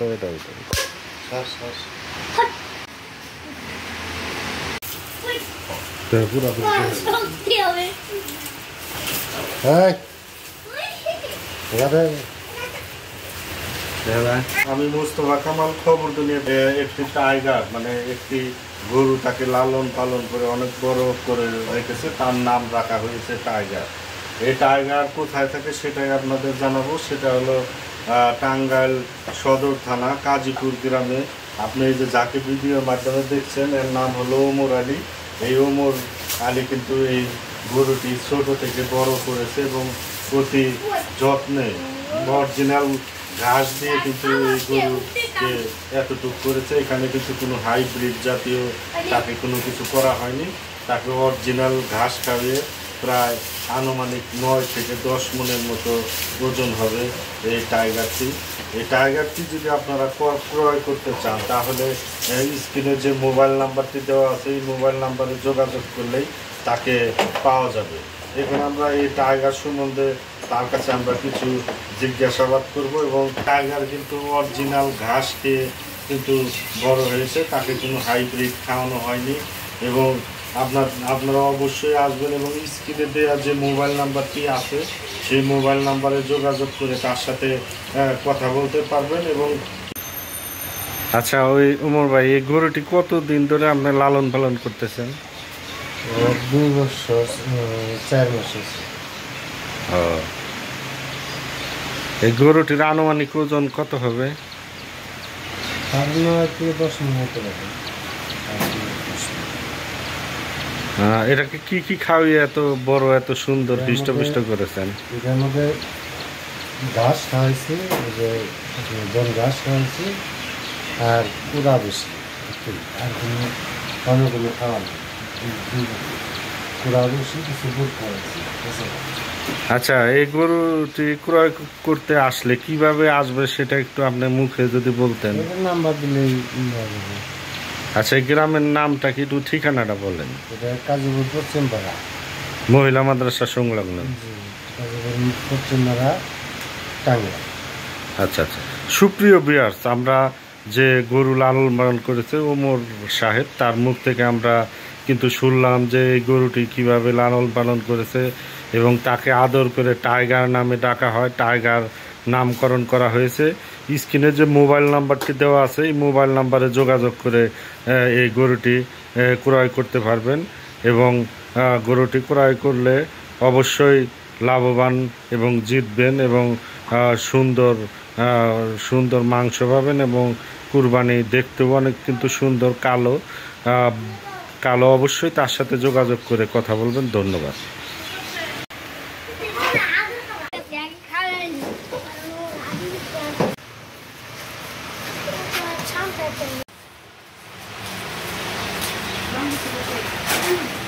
তো এটা আমি মুস্তফা কামাল খবর দুনিয়াতে একটি টাইগার মানে একটি গরু তাকে লালন পালন করে অনেক বড় করে রেখেছে, তার নাম রাখা হয়েছে টাইগার। এই টাইগার কোথায় থাকে সেটাই আপনাদের জানাবো। সেটা হলো টাঙ্গাইল সদর থানা কাজীপুর গ্রামে। আপনি এই যে যাকে ভিডিওর মাধ্যমে দেখছেন এর নাম হলো ওমর আলী। এই ওমর আলী কিন্তু এই গরুটি ছোট থেকে বড় করেছে এবং প্রতি যত্নে অরিজিনাল ঘাস দিয়ে কিন্তু এই গরুকে এতটুকু করেছে। এখানে কিন্তু কোনো হাইব্রিড জাতীয় তাকে কোনো কিছু করা হয়নি। তাকে অরিজিনাল ঘাস খাইয়ে প্রায় আনুমানিক 9 থেকে 10 মনের মতো ওজন হবে এই টাইগারটি। এই টাইগারটি যদি আপনারা ক্রয় করতে চান তাহলে স্ক্রিনে যে মোবাইল নাম্বারটি দেওয়া আছে এই মোবাইল নাম্বারে যোগাযোগ করলেই তাকে পাওয়া যাবে। এখানে আমরা এই টাইগার সম্বন্ধে তার কাছে আমরা কিছু জিজ্ঞাসাবাদ করব এবং টাইগার কিন্তু অরিজিনাল ঘাস খেয়ে কিন্তু বড় হয়েছে, তাকে কোনো হাইব্রিড খাওয়ানো হয়নি। এবং আপনারা অবশ্যই আসবেন এবং স্ক্রিনে দেওয়া যে মোবাইল নাম্বারটি আছে সেই মোবাইল নাম্বারে যোগাযোগ করে তার সাথে কথা বলতে পারবেন। এবং আচ্ছা, ওই ওমর ভাই, এই গরুটি কতদিন ধরে আপনি লালন পালন করতেছেন? 2 বছর 4 মাস। এই গরুটির আনুমানিক ওজন কত হবে? 10 মণ হতে পারে। এটাকে কি কি খাওয়িয়ে এত বড় এত সুন্দর হৃষ্টপুষ্ট করেছেন? এটার মধ্যে ঘাস খাওয়াইছি, বন ঘাস খাওয়াইছি আর কুড়া বেশি, আর অন্য কোনো খাওয়া নেই। কুড়া বেশি কিছু বুট খাওয়াইছি। আচ্ছা, এই গরুটি ক্রয় করতে আসলে কিভাবে আসবে সেটা একটু আপনি মুখে যদি বলতেন। নাম্বার দিলেই। আচ্ছা, এই গ্রামের নামটা কি, একটু ঠিকানাটা বলেন। এটা কাজীপুর পশ্চিমপাড়া, মহিলা মাদ্রাসা সংলগ্ন। কাজীপুর পশ্চিমপাড়া, টাঙ্গাইল। আচ্ছা আচ্ছা, সুপ্রিয় ভিউয়ার্স, আমরা যে গরু লালন পালন করেছে ওমর সাহেব, তার মুখ থেকে আমরা কিন্তু শুনলাম যে এই গরুটি কীভাবে লালন পালন করেছে এবং তাকে আদর করে টাইগার নামে ডাকা হয়, টাইগার নামকরণ করা হয়েছে। স্ক্রিনে যে মোবাইল নাম্বারটি দেওয়া আছে এই মোবাইল নাম্বারে যোগাযোগ করে এই গরুটি ক্রয় করতে পারবেন এবং গরুটি ক্রয় করলে অবশ্যই লাভবান এবং জিতবেন এবং সুন্দর সুন্দর মাংস পাবেন এবং কুরবানি দেখতেও অনেক কিন্তু সুন্দর কালো অবশ্যই তার সাথে যোগাযোগ করে কথা বলবেন। ধন্যবাদ। Thank you.